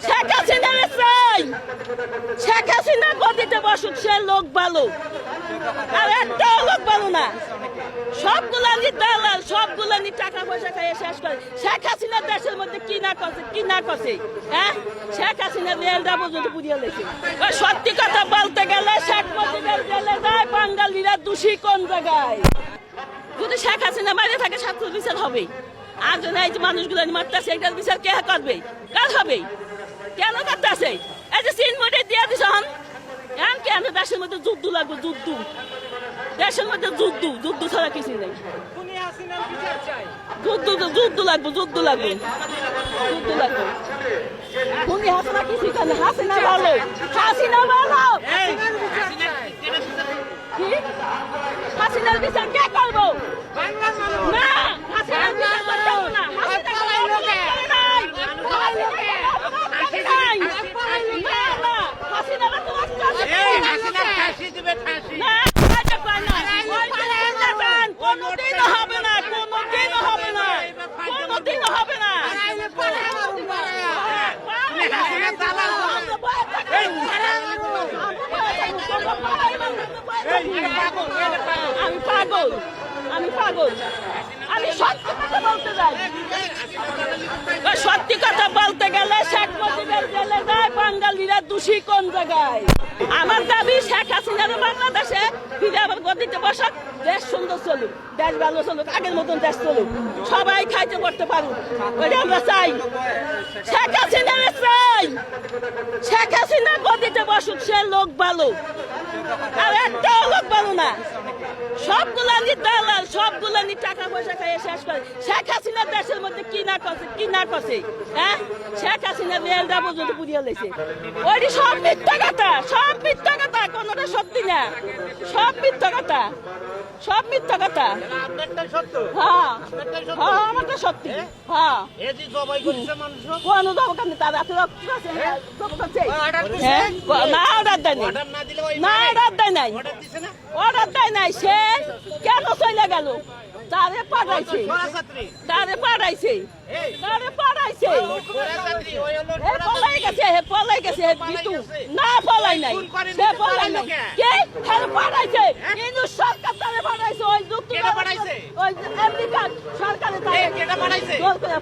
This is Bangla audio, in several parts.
শেখ হাসিনারে চাই। শেখ হাসিনা গদিতে বসুক, সে লোক ভালো, আর একটাও লোক ভালো না। সবগুলানি দালাল, সবগুলানি টাকা পয়সা খাইয়ে শেষ করে। শেখ হাসিনা দেশের মধ্যে কি না করছে, হ্যাঁ? শেখ হাসিনা রেলটা পর্যন্ত পুড়িয়ে লেছে। সত্যি কথা বলতে গেলে শেখ মুজিবের জেলে যায় বাঙালিরা দোষী কোন জায়গায়? যদি শেখ হাসিনা মারে থাকে ছাত্র বিচার হবে। আর যদি এই যে মানুষগুলো মারতেছে, এটার বিচার কে করবে? কার হবে? কেন করতেছে? এই যে সিনমোটে দিয়ে দিস এখন কেন দেশের মধ্যে যুদ্ধ লাগবে? দেশের মধ্যে যুদ্ধ ছাড়া কিছু নেই। যুদ্ধ লাগবে। খুনি হাসিনা কিছু কেন? হাসিনা ভালো। কি হাসিনার বিচার কে করবো? না, হাসিনার বিচার করতে হবে না। আমি পাগল। আমি সত্যি কথা বলতে যাই। সত্যি কথা বলতে গেলে শেখ মুজিবের জেলে যায় বাঙালিরা দোষী কোন জায়গায়? আমার দাবি শেখ হাসিনার বাংলাদেশে ফিরে আবার গদিতে বসাক, দেশ সুন্দর চলুক, দেশ ভালো চলুক, আগের মতন দেশ চলুক, সবাই খাইতে পড়তে পারুক, ওইটা আমরা চাই। শেখ হাসিনারে চাই। শেখ হাসিনা গদিতে বসুক, সে লোক ভালো, আর একটাও লোক ভালো না। সবগুলানি দালাল, সবগুলানি টাকা পয়সা খাইয়ে শেষ করে। শেখ হাসিনা দেশের মধ্যে কি না করছে, হ্যাঁ? শেখ হাসিনা রেলটা পর্যন্ত পুড়িয়ে লেছে। ওইটি সব মিথ্যা কথা, কোনোটা সত্যি না। সব মিথ্যা কথা। হ্যাঁ, আমারটা সত্যি। হ্যাঁ, কোনো দরকার নেই। তার রাতে রক্ত আছে, না অর্ডার দেয় নাই। সে কেন চলে গেল? তারে পাঠাইছে। পলাই গেছে। না পলাই নাই, সে পলাই নাই। কে পাঠাইছে? কিন্তু সরকার তারে পাঠাইছে। ওই আমেরিকা সরকারে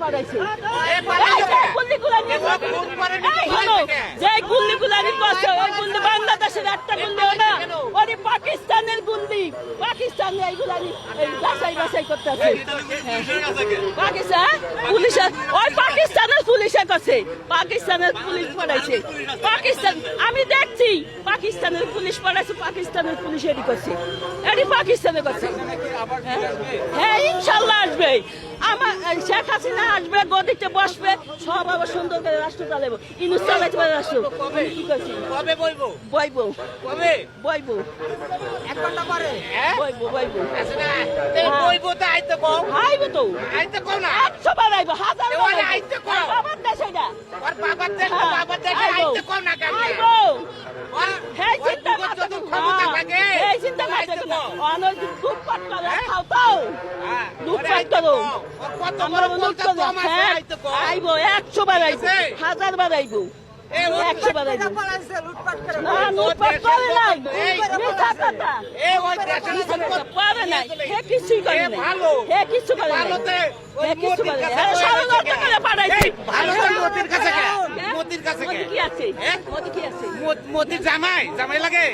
পাঠাইছে। যে গুল্লিগুলানি করছে, ওই গুল্লি বাংলাদেশের একটা গুল্লি না, ওই পাকিস্তানের গুল্লি। পাকিস্তানে এইগুলানি বাছাই করতে আছে। পাকিস্তানের পুলিশে করছে, পাকিস্তানের পুলিশ পাঠাইছে। আমি দেখছি পাকিস্তানের পুলিশ পাঠাইছে, পাকিস্তানের পুলিশ এটি করছে, পাকিস্তানে করছে। হ্যাঁ, ইনশাল্লাহ আসবে। আমার শেখ হাসিনা আসবে, গদিতে বসবে, সব আবার সুন্দর করে রাষ্ট্র চালাবো। ইনুস চালাইতে পারে রাষ্ট্র। কি করছি? বইব। আইব তো 100 বার আইব, 1000 বার আইব। বাবার দেশ এটা। আইব 100 বার আইব, 1000 বার আইব, 100 বার আইব। না, লুটপাট করে নাই। মিথ্যা কথা। পারে নাই। হে কিছুই করে নাই। মোদির জামাই লাগে।